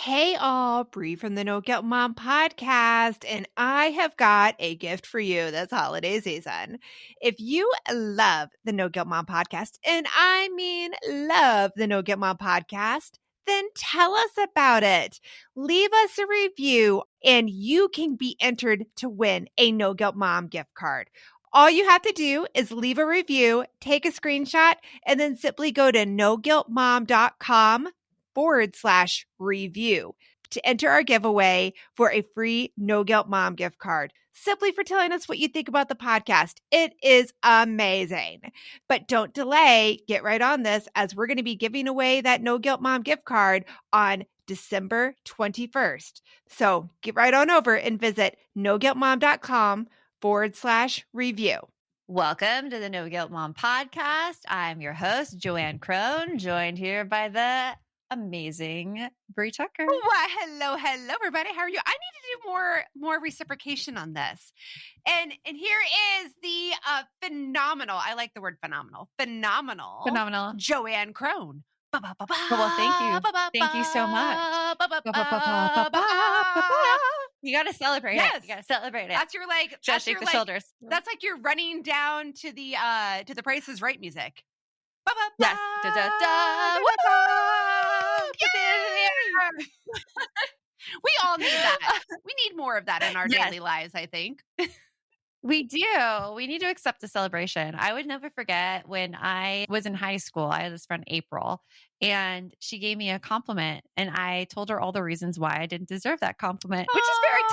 Hey all, Bree from the No Guilt Mom podcast, and I have got a gift for you this holiday season. If you love the No Guilt Mom podcast, and I mean love the No Guilt Mom podcast, then tell us about it. Leave us a review, and you can be entered to win a No Guilt Mom gift card. All you have to do is leave a review, take a screenshot, and then simply go to noguiltmom.com/review to enter our giveaway for a free No Guilt Mom gift card, simply for telling us what you think about the podcast. It is amazing. But don't delay. Get right on this, as we're going to be giving away that No Guilt Mom gift card on December 21st. So get right on over and visit noguiltmom.com/review. Welcome to the No Guilt Mom podcast. I'm your host, Joanne Crone, joined here by the amazing Bree Tucker. Why, hello, everybody. How are you? I need to do more reciprocation on this. And here is the phenomenal, I like the word phenomenal Joanne Crone. Well, thank you. Thank you so much. You got to celebrate Yes. it. You got to celebrate it. That's your Just shake the shoulders. That's like you're running down to the Price is Right music. Yes. Da, da, da. We all need that. We need more of that in our daily lives, I think. We do. We need to accept the celebration. I would never forget when I was in high school. I had this friend, April, and she gave me a compliment. And I told her all the reasons why I didn't deserve that compliment, which is very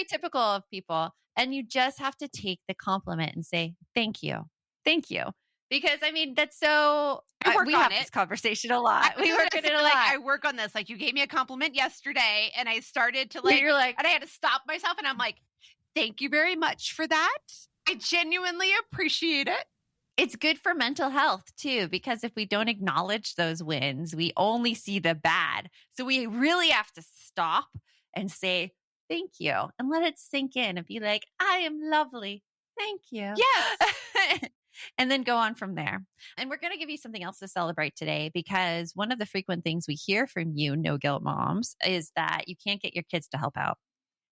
typical of people. And you just have to take the compliment and say, thank you. Thank you. Because I mean, that's so, we have this conversation a lot. We work on it a lot. I work on this. Like, you gave me a compliment yesterday and I started to you're like, and I had to stop myself and I'm like, thank you very much for that. I genuinely appreciate it. It's good for mental health too, because if we don't acknowledge those wins, we only see the bad. So we really have to stop and say, thank you, and let it sink in and be like, I am lovely. Thank you. Yes. And then go on from there. And we're going to give you something else to celebrate today, because one of the frequent things we hear from you, No Guilt Moms, is that you can't get your kids to help out.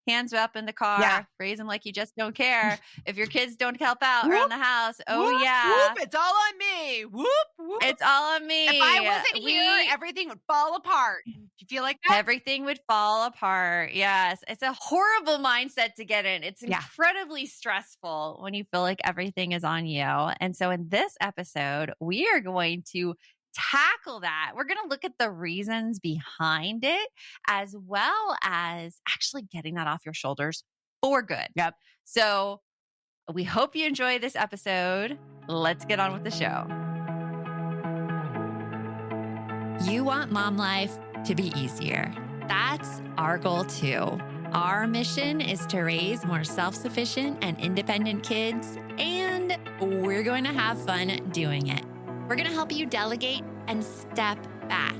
Hands up in the car, raise them like you just don't care. If your kids don't help out around the house, Whoop, it's all on me. Whoop, whoop. It's all on me. If I wasn't here, everything would fall apart. Do you feel like that? Everything would fall apart. Yes. It's a horrible mindset to get in. It's incredibly stressful when you feel like everything is on you. And so in this episode, we are going to tackle that. We're going to look at the reasons behind it, as well as actually getting that off your shoulders for good. Yep. So we hope you enjoy this episode. Let's get on with the show. You want mom life to be easier. That's our goal too. Our mission is to raise more self-sufficient and independent kids, and we're going to have fun doing it. We're going to help you delegate and step back.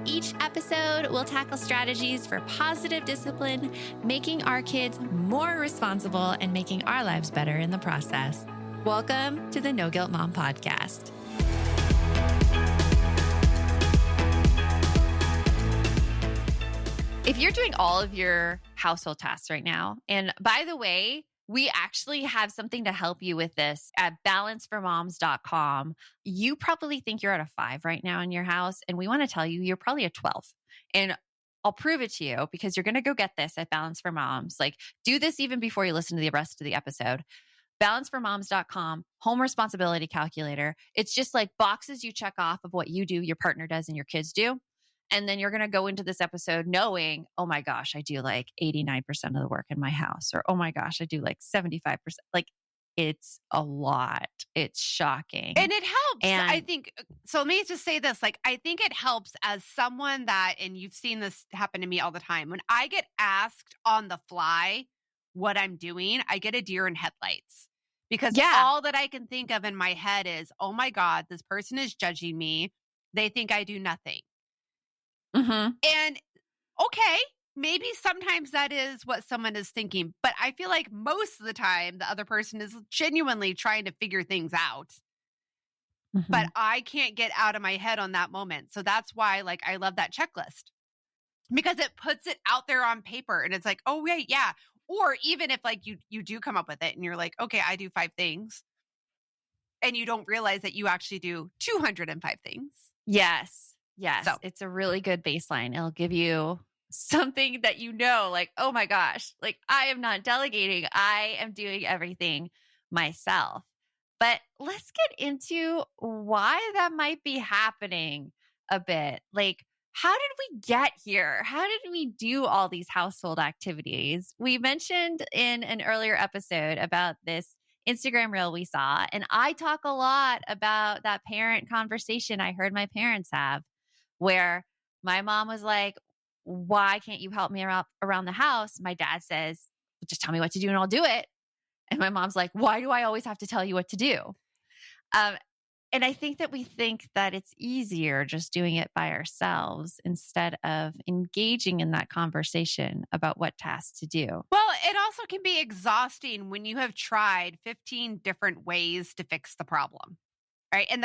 Each episode will tackle strategies for positive discipline, making our kids more responsible and making our lives better in the process. Welcome to the No Guilt Mom podcast. If you're doing all of your household tasks right now, and by the way, we actually have something to help you with this at balanceformoms.com. You probably think you're at a 5 right now in your house, and we want to tell you you're probably a 12. And I'll prove it to you, because you're going to go get this at Balance for Moms. Like, do this even before you listen to the rest of the episode. Balanceformoms.com, home responsibility calculator. It's just like boxes you check off of what you do, your partner does, and your kids do. And then you're going to go into this episode knowing, oh my gosh, I do like 89% of the work in my house. Or, oh my gosh, I do like 75%. Like, it's a lot. It's shocking. And it helps. And I think, so let me just say this. Like, I think it helps as someone that, and you've seen this happen to me all the time, when I get asked on the fly what I'm doing, I get a deer in headlights. Because all that I can think of in my head is, oh my God, this person is judging me. They think I do nothing. Mm-hmm. And okay, maybe sometimes that is what someone is thinking, but I feel like most of the time the other person is genuinely trying to figure things out. Mm-hmm. But I can't get out of my head on that moment. So that's why, like, I love that checklist. because it puts it out there on paper and it's like, oh, wait, yeah. Or even if like you do come up with it and you're like, okay, I do 5 things, and you don't realize that you actually do 205 things. Yes. Yes. So It's a really good baseline. It'll give you something that you know, like, oh my gosh, like I am not delegating. I am doing everything myself. But let's get into why that might be happening a bit. Like, how did we get here? How did we do all these household activities? We mentioned in an earlier episode about this Instagram reel we saw. And I talk a lot about that parent conversation I heard my parents have, where my mom was like, why can't you help me around the house? My dad says, just tell me what to do and I'll do it. And my mom's like, why do I always have to tell you what to do? Um, and I think that we think that it's easier just doing it by ourselves instead of engaging in that conversation about what tasks to do. well, it also can be exhausting when you have tried 15 different ways to fix the problem. Right. And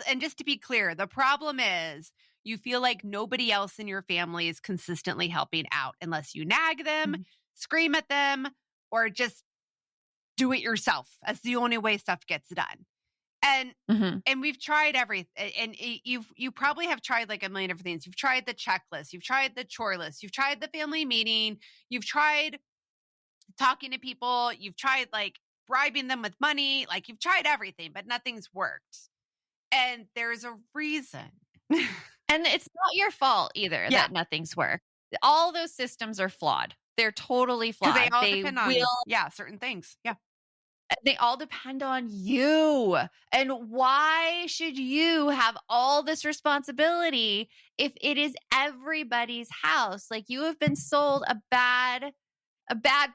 and just to be clear, the problem is you feel like nobody else in your family is consistently helping out unless you nag them, Mhm. scream at them, or just do it yourself. That's the only way stuff gets done. And Mhm. and we've tried everything, and you probably have tried like a million different things. You've tried the checklist, you've tried the chore list, you've tried the family meeting, you've tried talking to people, you've tried like bribing them with money, like you've tried everything, but nothing's worked. And there's a reason. And it's not your fault either Yeah, that nothing's worked. All those systems are flawed. They're totally because they flawed. all depend on, yeah, certain things. Yeah. They all depend on you. And why should you have all this responsibility if it is everybody's house? Like you have been sold a bad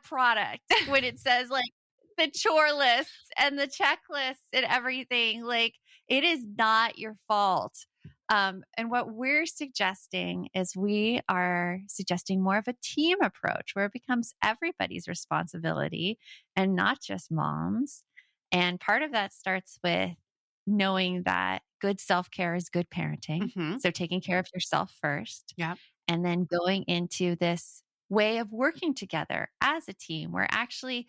product when it says like the chore lists and the checklists and everything. Like it is not your fault. And what we're suggesting is we are suggesting more of a team approach where it becomes everybody's responsibility and not just mom's. And part of that starts with knowing that good self care is good parenting. Mm-hmm. So taking care of yourself first. Yeah. And then going into this way of working together as a team where actually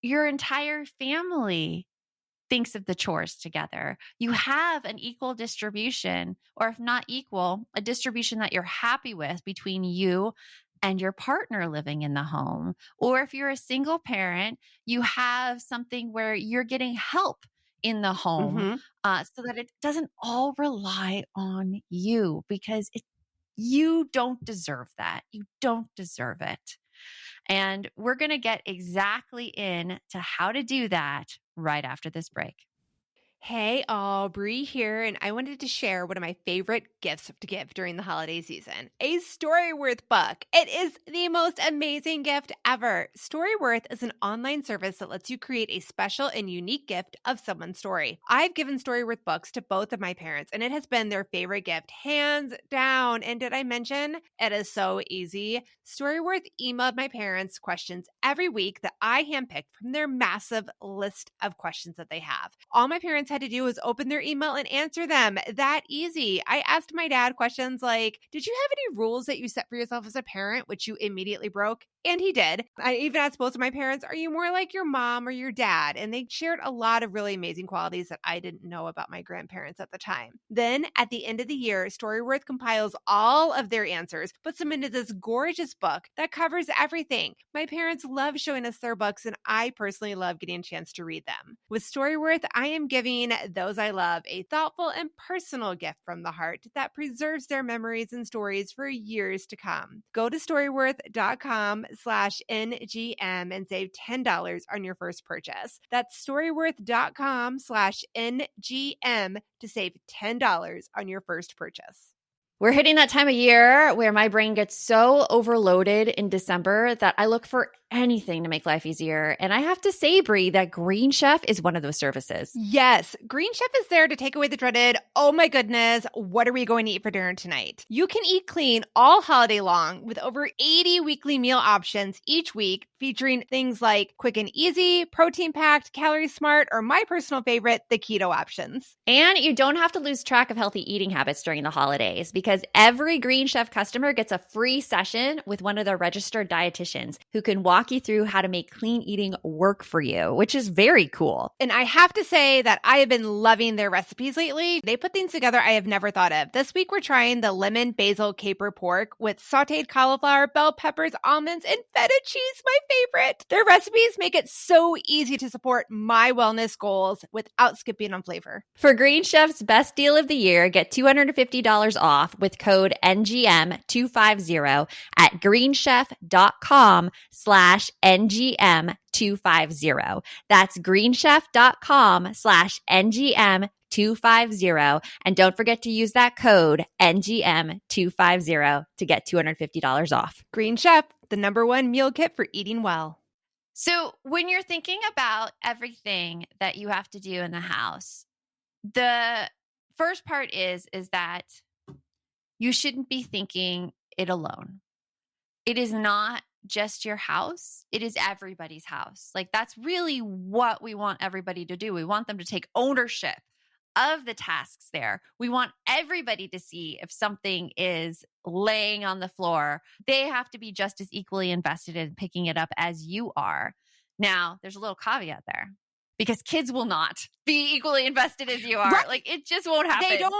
your entire family thinks of the chores together. You have an equal distribution, or if not equal, a distribution that you're happy with between you and your partner living in the home. Or if you're a single parent, you have something where you're getting help in the home Mm-hmm. so that it doesn't all rely on you because you don't deserve that. You don't deserve it. And we're going to get exactly into how to do that right after this break. Hey, Aubrey here, and I wanted to share one of my favorite gifts to give during the holiday season, a Storyworth book. It is the most amazing gift ever. Storyworth is an online service that lets you create a special and unique gift of someone's story. I've given Storyworth books to both of my parents, and it has been their favorite gift, hands down. And did I mention it is so easy? Storyworth emailed my parents questions every week that I handpicked from their massive list of questions that they have. All my parents had to do was open their email and answer them. That easy. I asked my dad questions like, did you have any rules that you set for yourself as a parent, which you immediately broke? And he did. I even asked both of my parents, are you more like your mom or your dad? And they shared a lot of really amazing qualities that I didn't know about my grandparents at the time. Then at the end of the year, Storyworth compiles all of their answers, puts them into this gorgeous book that covers everything. My parents love showing us their books, and I personally love getting a chance to read them. With Storyworth, I am giving those I love a thoughtful and personal gift from the heart that preserves their memories and stories for years to come. Go to storyworth.com/NGM and save $10 on your first purchase. That's storyworth.com/NGM to save $10 on your first purchase. We're hitting that time of year where my brain gets so overloaded in December that I look for anything to make life easier. And I have to say, Brie, that Green Chef is one of those services. Yes, Green Chef is there to take away the dreaded, oh my goodness, what are we going to eat for dinner tonight? You can eat clean all holiday long with over 80 weekly meal options each week featuring things like quick and easy, protein-packed, calorie-smart, or my personal favorite, the keto options. And you don't have to lose track of healthy eating habits during the holidays because every Green Chef customer gets a free session with one of their registered dietitians who can walk you through how to make clean eating work for you, which is very cool. And I have to say that I have been loving their recipes lately. They put things together I have never thought of. This week, we're trying the lemon basil caper pork with sauteed cauliflower, bell peppers, almonds, and feta cheese, my favorite. Their recipes make it so easy to support my wellness goals without skipping on flavor. For Green Chef's best deal of the year, get $250 off with code NGM250 at greenchef.com/NGM250. That's greenchef.com/NGM250. And don't forget to use that code NGM250 to get $250 off. Green Chef, the #1 meal kit for eating well. So when you're thinking about everything that you have to do in the house, the first part is that you shouldn't be thinking it alone. It is not just your house. It is everybody's house. Like that's really what we want everybody to do. We want them to take ownership of the tasks there. We want everybody to see if something is laying on the floor. They have to be just as equally invested in picking it up as you are. Now, there's a little caveat there. Because kids will not be equally invested as you are. Right. Like it just won't happen. They don't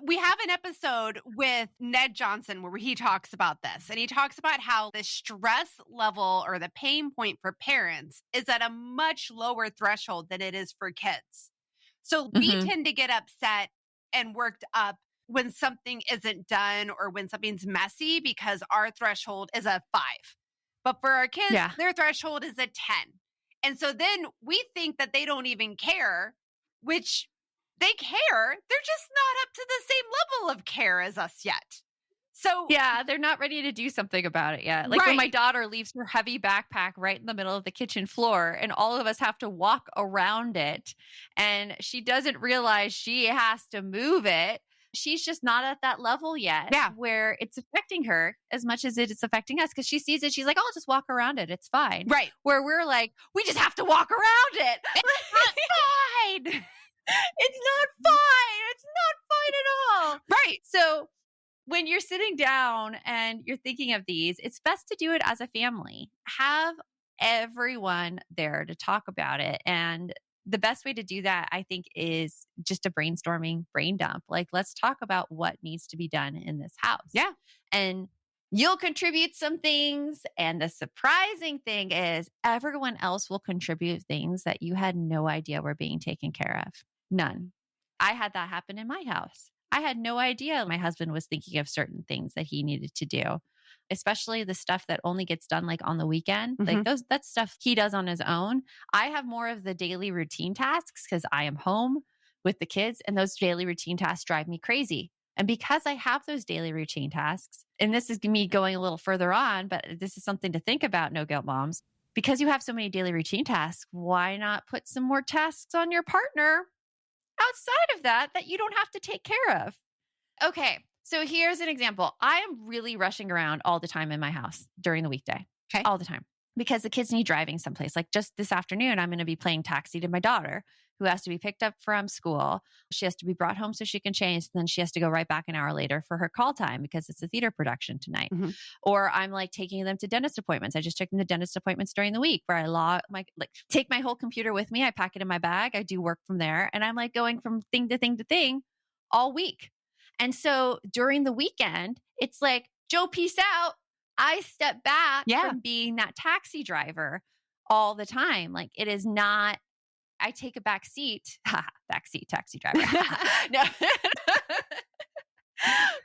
we have an episode with Ned Johnson where he talks about this, and he talks about how the stress level or the pain point for parents is at a much lower threshold than it is for kids. So we tend to get upset and worked up when something isn't done or when something's messy because our threshold is a 5. But for our kids, their threshold is a 10. And so then we think that they don't even care, which they care. They're just not up to the same level of care as us yet. So yeah, they're not ready to do something about it yet. Like when my daughter leaves her heavy backpack right in the middle of the kitchen floor and all of us have to walk around it and she doesn't realize she has to move it. She's just not at that level yet where it's affecting her as much as it's affecting us because she sees it. She's like, oh, I'll just walk around it. It's fine. Right. Where we're like, we just have to walk around it. It's not fine. It's not fine. It's not fine at all. Right. So when you're sitting down and you're thinking of these, it's best to do it as a family. Have everyone there to talk about it. And the best way to do that, I think, is just a brainstorming brain dump. Like, let's talk about what needs to be done in this house. Yeah. And you'll contribute some things. And the surprising thing is everyone else will contribute things that you had no idea were being taken care of. None. I had that happen in my house. I had no idea my husband was thinking of certain things that he needed to do, especially the stuff that only gets done like on the weekend. Like that's stuff he does on his own. I have more of the daily routine tasks because I am home with the kids and those daily routine tasks drive me crazy. And because I have those daily routine tasks, and this is me going a little further on, but this is something to think about, No Guilt Moms, because you have so many daily routine tasks, why not put some more tasks on your partner outside of that you don't have to take care of? Okay, so here's an example. I am really rushing around all the time in my house during the weekday. Okay. All the time. Because the kids need driving someplace. Like just this afternoon, I'm going to be playing taxi to my daughter who has to be picked up from school. She has to be brought home so she can change. And then she has to go right back an hour later for her call time because it's a theater production tonight. Or I'm like taking them to dentist appointments. I just took them to dentist appointments during the week where I take my whole computer with me. I pack it in my bag. I do work from there. And I'm like going from thing to thing to thing all week. And so during the weekend, it's like, Joe, peace out. I step back from being that taxi driver all the time. Like it is not, I take a back seat, backseat taxi driver. No.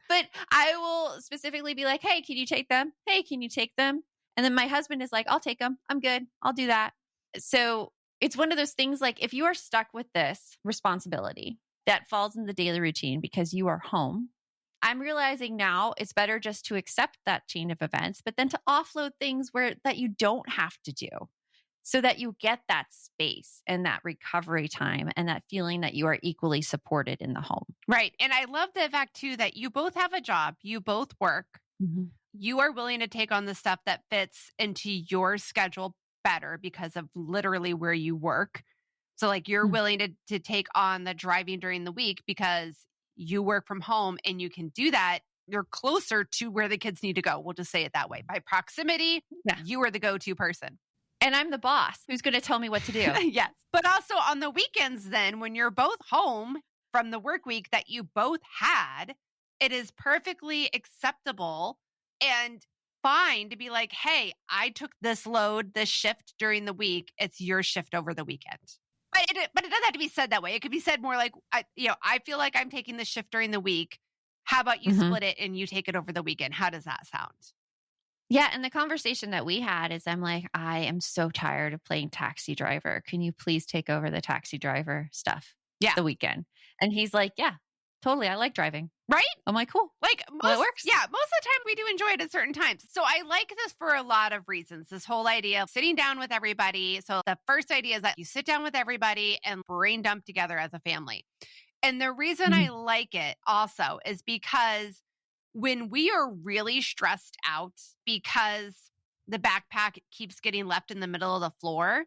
But I will specifically be like, hey, can you take them? Hey, can you take them? And then my husband is like, I'll take them. I'm good. I'll do that. So it's one of those things like if you are stuck with this responsibility that falls in the daily routine because you are home, I'm realizing now it's better just to accept that chain of events, but then to offload things that you don't have to do so that you get that space and that recovery time and that feeling that you are equally supported in the home. Right. And I love the fact too that you both have a job, you both work. you are willing to take on the stuff that fits into your schedule better because of literally where you work. So like you're willing to take on the driving during the week because you work from home and you can do that. You're closer to where the kids need to go. We'll just say it that way. By proximity, you are the go-to person. And I'm the boss who's going to tell me what to do. Yes. But also on the weekends then, when you're both home from the work week that you both had, it is perfectly acceptable and fine to be like, hey, I took this load, this shift during the week. It's your shift over the weekend. But it doesn't have to be said that way. It could be said more like, I feel like I'm taking this shift during the week. How about you split it and you take it over the weekend? How does that sound? Yeah. And the conversation that we had is I'm like, I am so tired of playing taxi driver. Can you please take over the taxi driver stuff? Yeah. The weekend. And he's like, yeah, totally. I like driving. Right? I'm like, cool. Like, it works. Yeah, most of the time we do enjoy it at certain times. So I like this for a lot of reasons. This whole idea of sitting down with everybody. So the first idea is that you sit down with everybody and brain dump together as a family. And the reason I like it also is because when we are really stressed out because the backpack keeps getting left in the middle of the floor,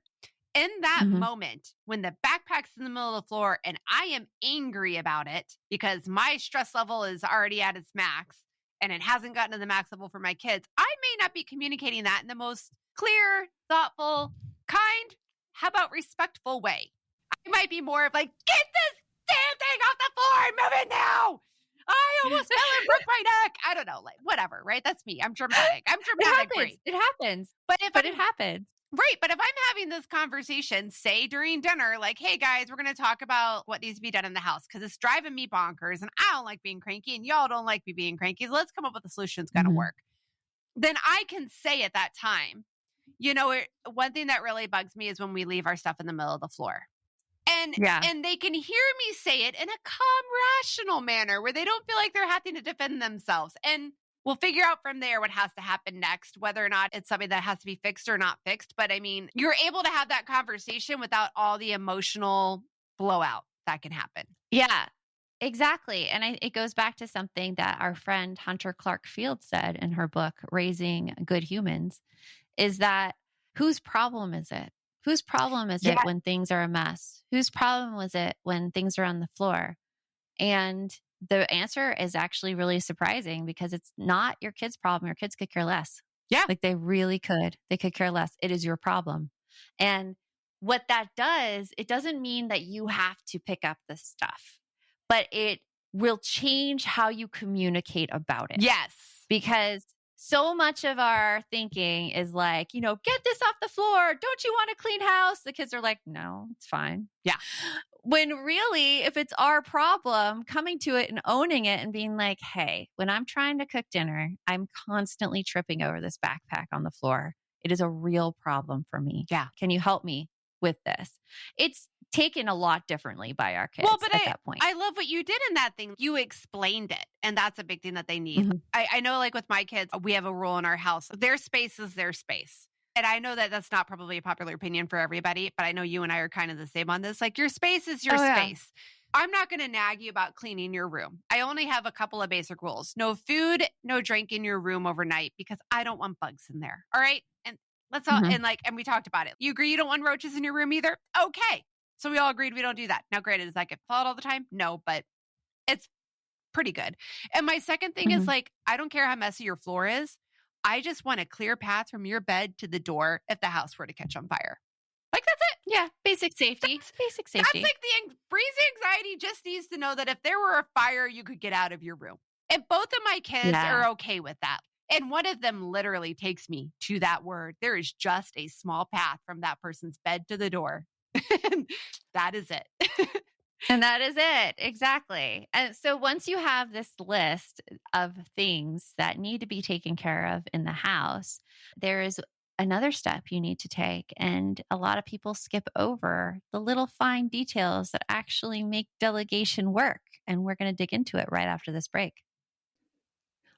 in that moment, when the backpack's in the middle of the floor and I am angry about it because my stress level is already at its max and it hasn't gotten to the max level for my kids, I may not be communicating that in the most clear, thoughtful, kind, how about respectful way. I might be more of like, get this damn thing off the floor, move it now. I almost fell and broke my neck. I don't know, like whatever, right? That's me. I'm dramatic. It happens. But it happens. Right. But if I'm having this conversation, say during dinner, like, hey guys, we're going to talk about what needs to be done in the house because it's driving me bonkers and I don't like being cranky and y'all don't like me being cranky. So let's come up with a solution that's going to work. Then I can say at that time, one thing that really bugs me is when we leave our stuff in the middle of the floor. And they can hear me say it in a calm, rational manner where they don't feel like they're having to defend themselves. And we'll figure out from there what has to happen next, whether or not it's something that has to be fixed or not fixed. But I mean, you're able to have that conversation without all the emotional blowout that can happen. Yeah, exactly. And it goes back to something that our friend Hunter Clark Field said in her book, Raising Good Humans, is that whose problem is it? Whose problem is it when things are a mess? Whose problem was it when things are on the floor? And the answer is actually really surprising because it's not your kid's problem. Your kids could care less. Yeah. Like they really could. They could care less. It is your problem. And what that does, it doesn't mean that you have to pick up this stuff, but it will change how you communicate about it. Yes. Because so much of our thinking is like, get this off the floor. Don't you want a clean house? The kids are like, no, it's fine. Yeah. When really, if it's our problem, coming to it and owning it and being like, hey, when I'm trying to cook dinner, I'm constantly tripping over this backpack on the floor. It is a real problem for me. Yeah. Can you help me with this? It's taken a lot differently by our kids at that point. I love what you did in that thing. You explained it. And that's a big thing that they need. I know like with my kids, we have a rule in our house. Their space is their space. And I know that that's not probably a popular opinion for everybody, but I know you and I are kind of the same on this. Like your space is your space. I'm not going to nag you about cleaning your room. I only have a couple of basic rules. No food, no drink in your room overnight because I don't want bugs in there. All right. And let's all, and we talked about it. You agree you don't want roaches in your room either? Okay. So we all agreed we don't do that. Now, granted, does that get followed all the time? No, but it's pretty good. And my second thing is like, I don't care how messy your floor is. I just want a clear path from your bed to the door if the house were to catch on fire. Like, that's it. Yeah. Basic safety. Basic safety. That's like the freezing anxiety just needs to know that if there were a fire, you could get out of your room. And both of my kids are okay with that. And one of them literally takes me to that word. There is just a small path from that person's bed to the door. That is it. And that is it. Exactly. And so once you have this list of things that need to be taken care of in the house, there is another step you need to take. And a lot of people skip over the little fine details that actually make delegation work. And we're going to dig into it right after this break.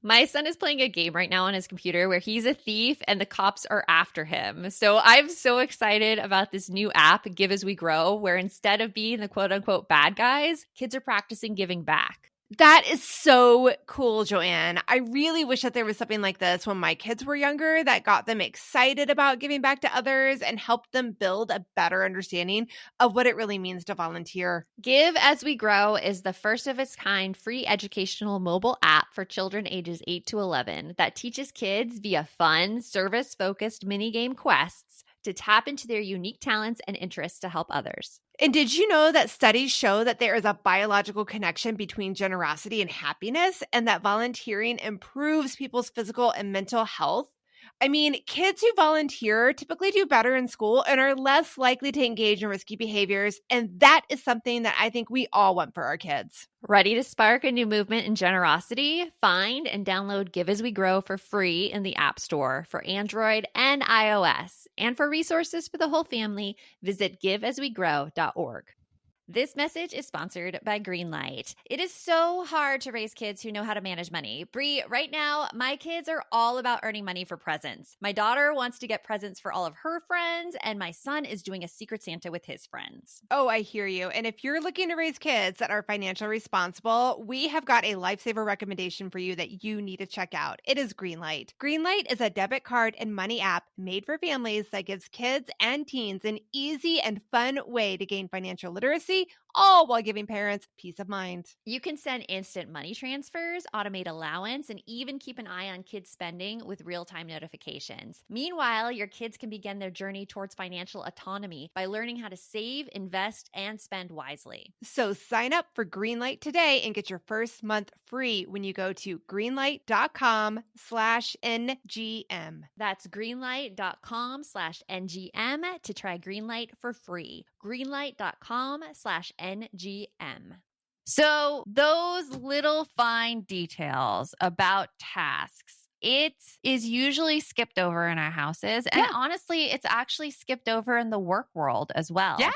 My son is playing a game right now on his computer where he's a thief and the cops are after him. So I'm so excited about this new app, Give As We Grow, where instead of being the quote unquote bad guys, kids are practicing giving back. That is so cool, Joanne. I really wish that there was something like this when my kids were younger that got them excited about giving back to others and helped them build a better understanding of what it really means to volunteer. Give As We Grow is the first of its kind free educational mobile app for children ages 8 to 11 that teaches kids via fun, service-focused mini-game quests to tap into their unique talents and interests to help others. And did you know that studies show that there is a biological connection between generosity and happiness, and that volunteering improves people's physical and mental health? I mean, kids who volunteer typically do better in school and are less likely to engage in risky behaviors. And that is something that I think we all want for our kids. Ready to spark a new movement in generosity? Find and download Give As We Grow for free in the App Store for Android and iOS. And for resources for the whole family, visit giveaswegrow.org. This message is sponsored by Greenlight. It is so hard to raise kids who know how to manage money. Bree, right now, my kids are all about earning money for presents. My daughter wants to get presents for all of her friends, and my son is doing a Secret Santa with his friends. Oh, I hear you. And if you're looking to raise kids that are financially responsible, we have got a lifesaver recommendation for you that you need to check out. It is Greenlight. Greenlight is a debit card and money app made for families that gives kids and teens an easy and fun way to gain financial literacy, all while giving parents peace of mind. You can send instant money transfers, automate allowance, and even keep an eye on kids' spending with real-time notifications. Meanwhile, your kids can begin their journey towards financial autonomy by learning how to save, invest, and spend wisely. So sign up for Greenlight today and get your first month free when you go to greenlight.com/NGM. That's greenlight.com/NGM to try Greenlight for free. Greenlight.com/NGM. So those little fine details about tasks, it is usually skipped over in our houses. And honestly, it's actually skipped over in the work world as well. Yeah.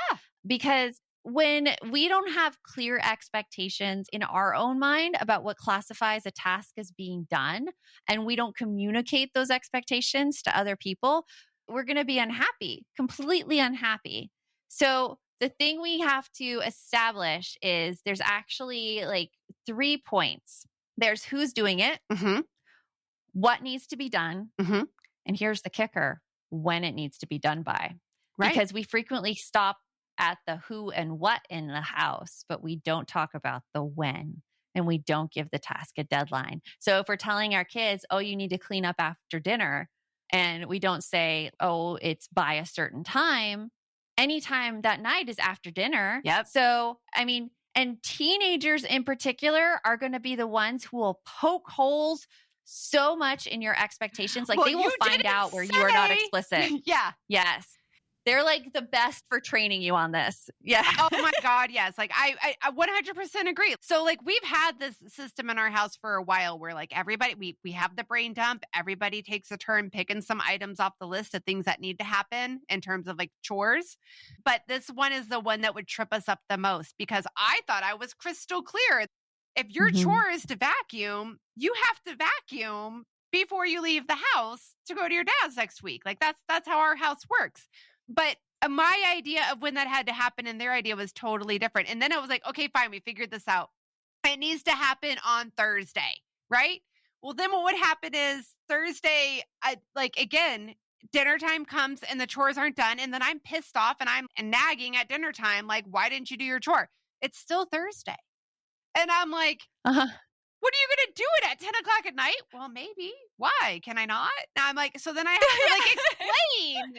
Because when we don't have clear expectations in our own mind about what classifies a task as being done, and we don't communicate those expectations to other people, we're going to be unhappy, completely unhappy. So the thing we have to establish is there's actually like 3 points. There's who's doing it, what needs to be done, and here's the kicker, when it needs to be done by. Right. Because we frequently stop at the who and what in the house, but we don't talk about the when, and we don't give the task a deadline. So if we're telling our kids, oh, you need to clean up after dinner, and we don't say, oh, it's by a certain time, anytime that night is after dinner. Yep. So, I mean, and teenagers in particular are going to be the ones who will poke holes so much in your expectations. Like, Well, they will you find didn't out where you are not say. explicit. Yeah. Yes. They're like the best for training you on this. Yeah. Oh my God, yes. Like I 100% agree. So like we've had this system in our house for a while where like everybody, we have the brain dump. Everybody takes a turn picking some items off the list of things that need to happen in terms of like chores. But this one is the one that would trip us up the most because I thought I was crystal clear. If your chore is to vacuum, you have to vacuum before you leave the house to go to your dad's next week. Like that's how our house works. But my idea of when that had to happen and their idea was totally different. And then I was like, okay, fine, we figured this out. It needs to happen on Thursday, right? Well, then what would happen is Thursday, again, dinner time comes and the chores aren't done. And then I'm pissed off and I'm nagging at dinner time, like, why didn't you do your chore? It's still Thursday. And I'm like, what are you going to do it at 10 o'clock at night? Well, maybe. Why? Can I not? And I'm like, so then I have to like explain,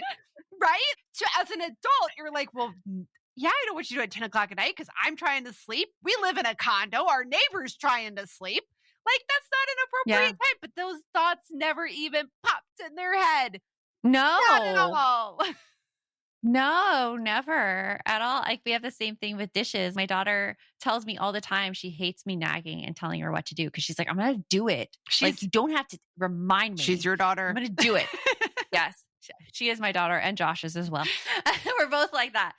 right? So as an adult, you're like, well, yeah, I know what you do at 10 o'clock at night because I'm trying to sleep. We live in a condo. Our neighbor's trying to sleep. Like, that's not an appropriate time. But those thoughts never even popped in their head. No. Not at all. No, never at all. Like, we have the same thing with dishes. My daughter tells me all the time she hates me nagging and telling her what to do because she's like, I'm going to do it. Like, you don't have to remind me. She's your daughter. I'm going to do it. Yes. She is my daughter and Josh's as well. We're both like that.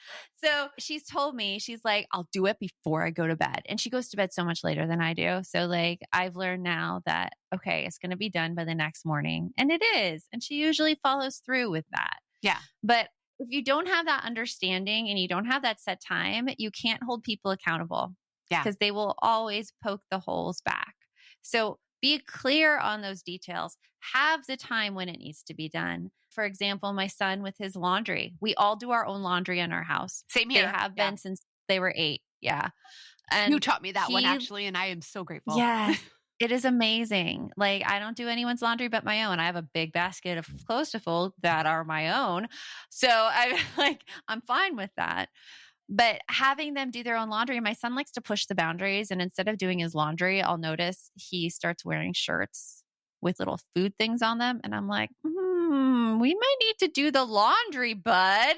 So she's told me, she's like, I'll do it before I go to bed. And she goes to bed so much later than I do. So like, I've learned now that, okay, it's going to be done by the next morning. And it is. And she usually follows through with that. Yeah. But if you don't have that understanding and you don't have that set time, you can't hold people accountable. Yeah. because they will always poke the holes back. So be clear on those details. Have the time when it needs to be done. For example, my son with his laundry. We all do our own laundry in our house. Same They here. have Yeah. been since they were 8. Yeah. You And taught me that one actually, and I am so grateful. yes, it is amazing. Like, I don't do anyone's laundry but my own. I have a big basket of clothes to fold that are my own. So I'm fine with that. But having them do their own laundry, my son likes to push the boundaries. And instead of doing his laundry, I'll notice he starts wearing shirts with little food things on them. And I'm like, we might need to do the laundry, bud.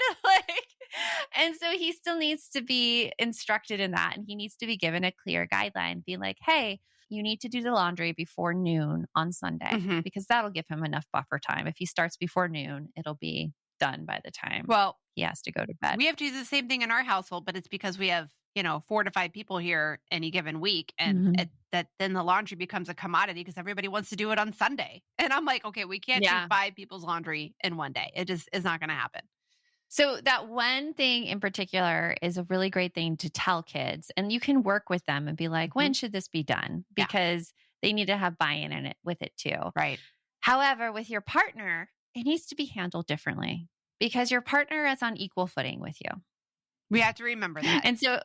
And so he still needs to be instructed in that. And he needs to be given a clear guideline, be like, hey, you need to do the laundry before noon on Sunday, because that'll give him enough buffer time. If he starts before noon, it'll be done by the time he has to go to bed. We have to do the same thing in our household, but it's because we have, 4 to 5 people here any given week. And then the laundry becomes a commodity because everybody wants to do it on Sunday. And I'm like, okay, we can't do 5 people's laundry in one day. It just is not going to happen. So that one thing in particular is a really great thing to tell kids. And you can work with them and be like, when should this be done? Because they need to have buy-in in it with it too. Right. However, with your partner, it needs to be handled differently because your partner is on equal footing with you. We have to remember that. And so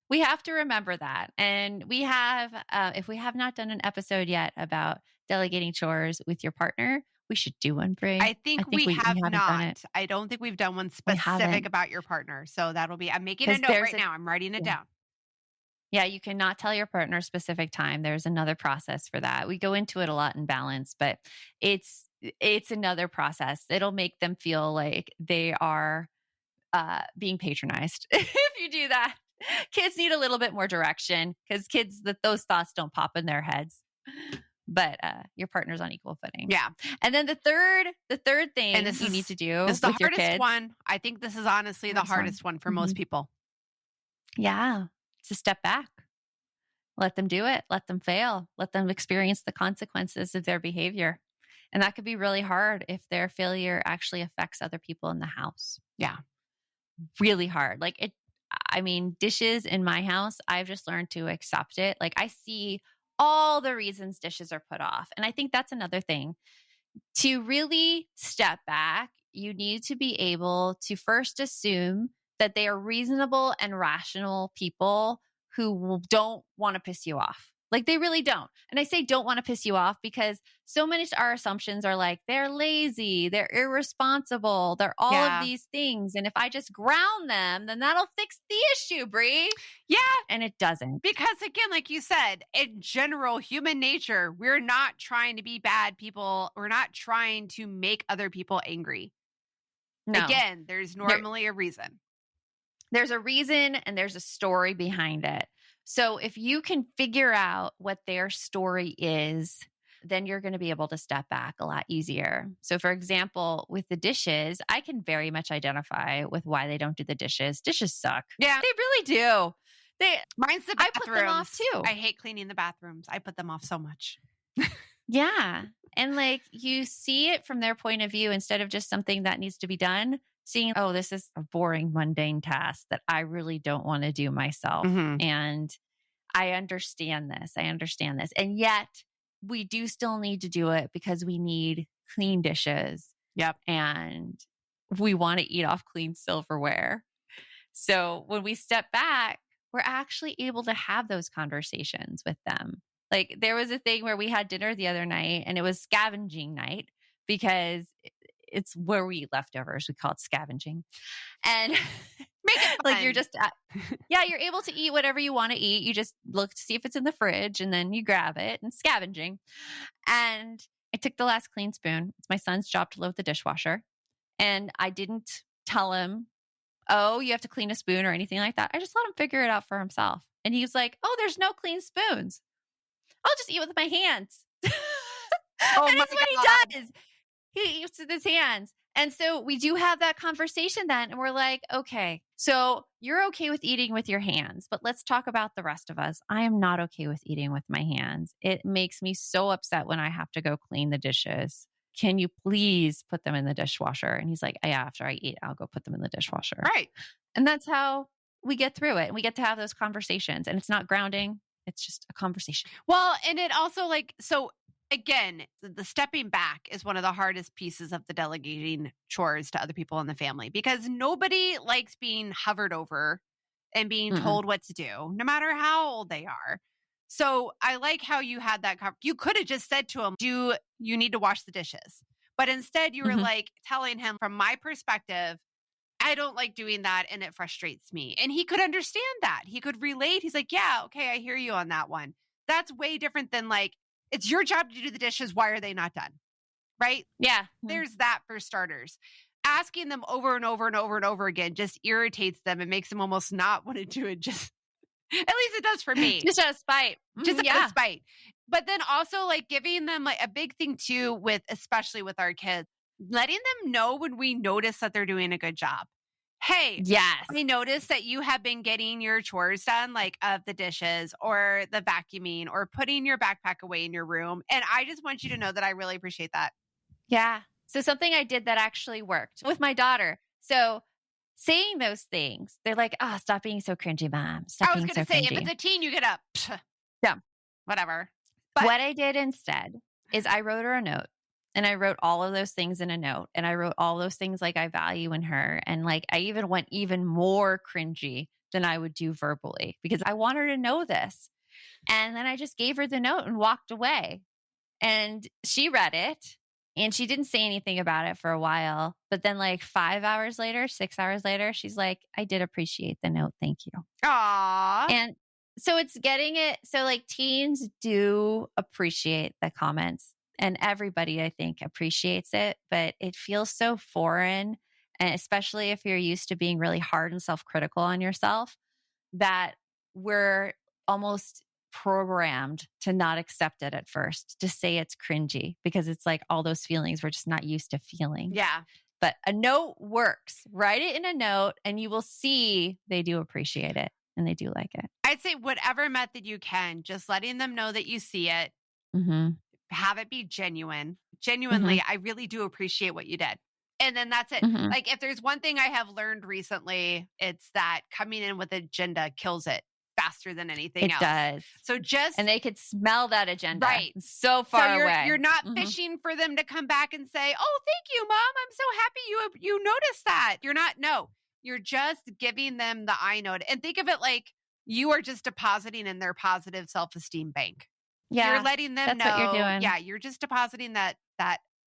we have to remember that. And we have, if we have not done an episode yet about delegating chores with your partner, we should do one, Brie. I think we have haven't not. done it. I don't think we've done one specific about your partner. So that'll be, I'm making a note right now. I'm writing it down. Yeah, you cannot tell your partner a specific time. There's another process for that. We go into it a lot in balance, but it's another process. It'll make them feel like they are being patronized if you do that. Kids need a little bit more direction because kids, those thoughts don't pop in their heads. But your partner's on equal footing. Yeah. And then the third thing you need to do with your hardest kids. One. I think this is honestly the hardest one for most people. Yeah. It's a step back. Let them do it. Let them fail. Let them experience the consequences of their behavior. And that could be really hard if their failure actually affects other people in the house. Yeah. Really hard. Dishes in my house, I've just learned to accept it. Like, I see all the reasons dishes are put off. And I think that's another thing. To really step back, you need to be able to first assume that they are reasonable and rational people who don't want to piss you off. Like, they really don't. And I say don't want to piss you off because so many our assumptions are like, they're lazy, they're irresponsible, they're all of these things. And if I just ground them, then that'll fix the issue, Brie. Yeah. And it doesn't. Because again, like you said, in general, human nature, we're not trying to be bad people. We're not trying to make other people angry. No. Again, there's normally a reason. There's a reason and there's a story behind it. So if you can figure out what their story is, then you're going to be able to step back a lot easier. So for example, with the dishes, I can very much identify with why they don't do the dishes. Dishes suck. Yeah. They really do. Mine's the bathrooms. I put them off too. I hate cleaning the bathrooms. I put them off so much. Yeah. And you see it from their point of view instead of just something that needs to be done. Seeing, oh, this is a boring, mundane task that I really don't want to do myself. And I understand this. And yet we do still need to do it because we need clean dishes. Yep. And we want to eat off clean silverware. So when we step back, we're actually able to have those conversations with them. Like, there was a thing where we had dinner the other night and it was scavenging night because it's where we eat leftovers. We call it scavenging. And make it fun. you're just, you're able to eat whatever you want to eat. You just look to see if it's in the fridge and then you grab it, and scavenging. And I took the last clean spoon. It's my son's job to load the dishwasher. And I didn't tell him, oh, you have to clean a spoon or anything like that. I just let him figure it out for himself. And he was like, oh, there's no clean spoons. I'll just eat with my hands. Oh, and my that's what God. he does. He eats with his hands. And so we do have that conversation then. And we're like, okay, so you're okay with eating with your hands, but let's talk about the rest of us. I am not okay with eating with my hands. It makes me so upset when I have to go clean the dishes. Can you please put them in the dishwasher? And he's like, yeah, after I eat, I'll go put them in the dishwasher. Right. And that's how we get through it and we get to have those conversations, and it's not grounding. It's just a conversation. Well, and it also so again, the stepping back is one of the hardest pieces of the delegating chores to other people in the family, because nobody likes being hovered over and being told what to do, no matter how old they are. So I like how you had that. You could have just said to him, you need to wash the dishes. But instead you were like telling him, from my perspective, I don't like doing that and it frustrates me. And he could understand that. He could relate. He's like, yeah, okay, I hear you on that one. That's way different than it's your job to do the dishes. Why are they not done? Right? Yeah. There's that for starters. Asking them over and over and over and over again just irritates them and makes them almost not want to do it. Just at least it does for me. Just out of spite. Just out of spite. But then also giving them a big thing too, especially with our kids, letting them know when we notice that they're doing a good job. Hey, yes, I noticed that you have been getting your chores done, of the dishes or the vacuuming or putting your backpack away in your room. And I just want you to know that I really appreciate that. Yeah. So something I did that actually worked with my daughter. So saying those things, they're like, oh, stop being so cringy, Mom. Stop being so cringy. I was going to say, if it's a teen, you get up. Yeah. Whatever. But what I did instead is I wrote her a note, and I wrote all of those things in a note, and I wrote all those things I value in her. And I even went even more cringy than I would do verbally, because I want her to know this. And then I just gave her the note and walked away, and she read it. And she didn't say anything about it for a while. But then 5 hours later, 6 hours later, she's like, I did appreciate the note. Thank you. Aww. And so it's getting it. So teens do appreciate the comments, and everybody, I think, appreciates it. But it feels so foreign. And especially if you're used to being really hard and self-critical on yourself, that we're almost programmed to not accept it at first, to say it's cringy, because it's all those feelings we're just not used to feeling. Yeah. But a note works. Write it in a note and you will see they do appreciate it and they do like it. I'd say whatever method you can, just letting them know that you see it. Have it be genuine. Genuinely, I really do appreciate what you did. And then that's it. If there's one thing I have learned recently, it's that coming in with agenda kills it faster than anything else. It does. So and they could smell that agenda so far away. You're not fishing for them to come back and say, oh, thank you, Mom. I'm so happy you noticed that. You're just giving them the I note. And think of it like you are just depositing in their positive self-esteem bank. Yeah. You're letting them know. That's what you're doing. Yeah. You're just depositing that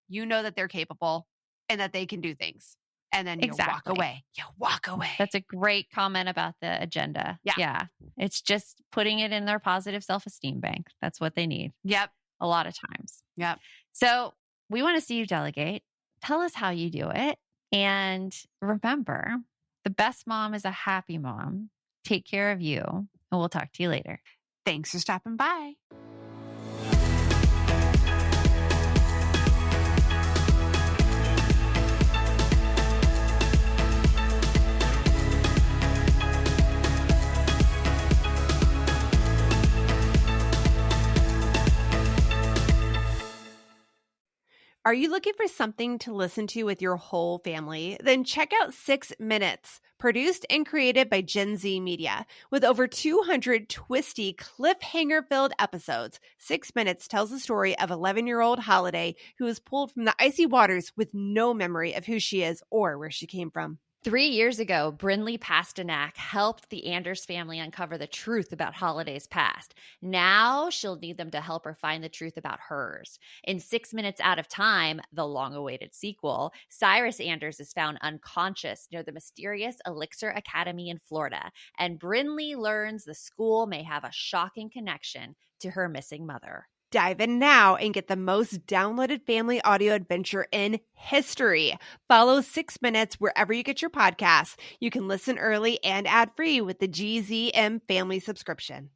you know that they're capable and that they can do things. And then you walk away. You walk away. That's a great comment about the agenda. Yeah. It's just putting it in their positive self-esteem bank. That's what they need. Yep. A lot of times. Yep. So we want to see you delegate. Tell us how you do it. And remember, the best mom is a happy mom. Take care of you. And we'll talk to you later. Thanks for stopping by. Are you looking for something to listen to with your whole family? Then check out 6 Minutes, produced and created by Gen Z Media. With over 200 twisty, cliffhanger-filled episodes, 6 Minutes tells the story of 11-year-old Holiday, who was pulled from the icy waters with no memory of who she is or where she came from. 3 years ago, Brinley Pasternak helped the Anders family uncover the truth about Holiday's past. Now she'll need them to help her find the truth about hers. In 6 Minutes Out of Time, the long-awaited sequel, Cyrus Anders is found unconscious near the mysterious Elixir Academy in Florida, and Brinley learns the school may have a shocking connection to her missing mother. Dive in now and get the most downloaded family audio adventure in history. Follow 6 Minutes wherever you get your podcasts. You can listen early and ad-free with the GZM family subscription.